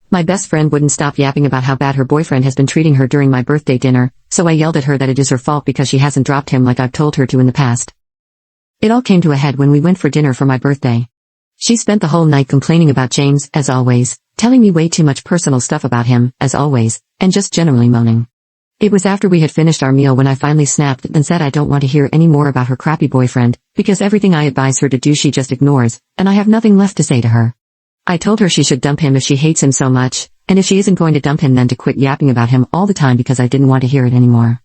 My best friend wouldn't stop yapping about how bad her boyfriend has been treating her during my birthday dinner, so I yelled at her that it is her fault because she hasn't dropped him like I've told her to in the past. It all came to a head when we went for dinner for my birthday. She spent the whole night complaining about James, as always, telling me way too much personal stuff about him, as always, and just generally moaning. It was after we had finished our meal when I finally snapped and said I don't want to hear any more about her crappy boyfriend, because everything I advise her to do she just ignores, and I have nothing left to say to her. I told her she should dump him if she hates him so much, and if she isn't going to dump him then to quit yapping about him all the time because I didn't want to hear it anymore.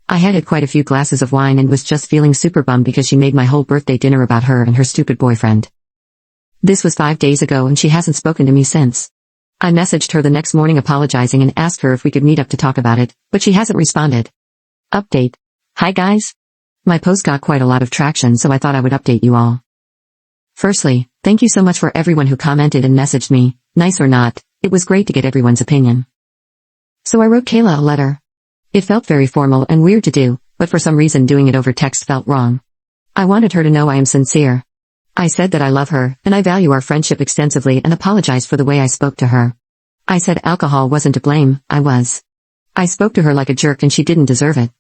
I had quite a few glasses of wine and was just feeling super bummed because she made my whole birthday dinner about her and her stupid boyfriend. This was 5 days ago and she hasn't spoken to me since. I messaged her the next morning apologizing and asked her if we could meet up to talk about it, but she hasn't responded. Update. Hi guys. My post got quite a lot of traction so I thought I would update you all. Firstly, thank you so much for everyone who commented and messaged me, nice or not, it was great to get everyone's opinion. So I wrote Kayla a letter. It felt very formal and weird to do, but for some reason doing it over text felt wrong. I wanted her to know I am sincere. I said that I love her, and I value our friendship extensively and apologized for the way I spoke to her. I said alcohol wasn't to blame, I was. I spoke to her like a jerk and she didn't deserve it.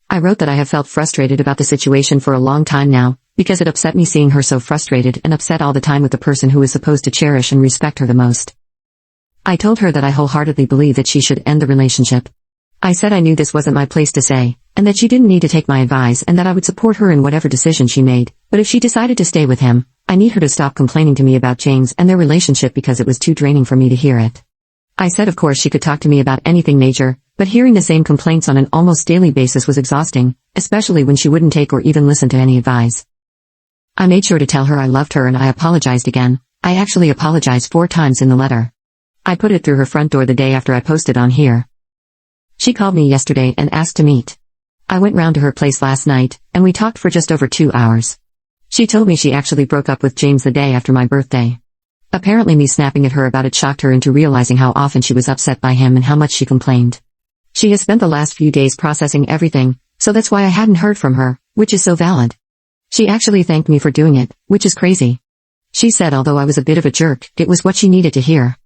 I wrote that I have felt frustrated about the situation for a long time now, because it upset me seeing her so frustrated and upset all the time with the person who is supposed to cherish and respect her the most. I told her that I wholeheartedly believe that she should end the relationship. I said I knew this wasn't my place to say, and that she didn't need to take my advice and that I would support her in whatever decision she made, but if she decided to stay with him, I need her to stop complaining to me about James and their relationship because it was too draining for me to hear it. I said of course she could talk to me about anything major, but hearing the same complaints on an almost daily basis was exhausting, especially when she wouldn't take or even listen to any advice. I made sure to tell her I loved her and I apologized again. I actually apologized 4 times in the letter. I put it through her front door the day after I posted on here. She called me yesterday and asked to meet. I went round to her place last night, and we talked for just over 2 hours. She told me she actually broke up with James the day after my birthday. Apparently me snapping at her about it shocked her into realizing how often she was upset by him and how much she complained. She has spent the last few days processing everything, so that's why I hadn't heard from her, which is so valid. She actually thanked me for doing it, which is crazy. She said although I was a bit of a jerk, it was what she needed to hear.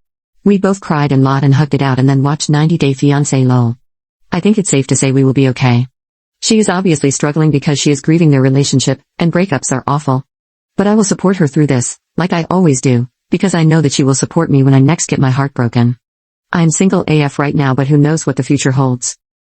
We both cried and laughed and hugged it out and then watched 90 Day Fiancé lol. I think it's safe to say we will be okay. She is obviously struggling because she is grieving their relationship, and breakups are awful. But I will support her through this, like I always do, because I know that she will support me when I next get my heart broken. I am single AF right now but who knows what the future holds.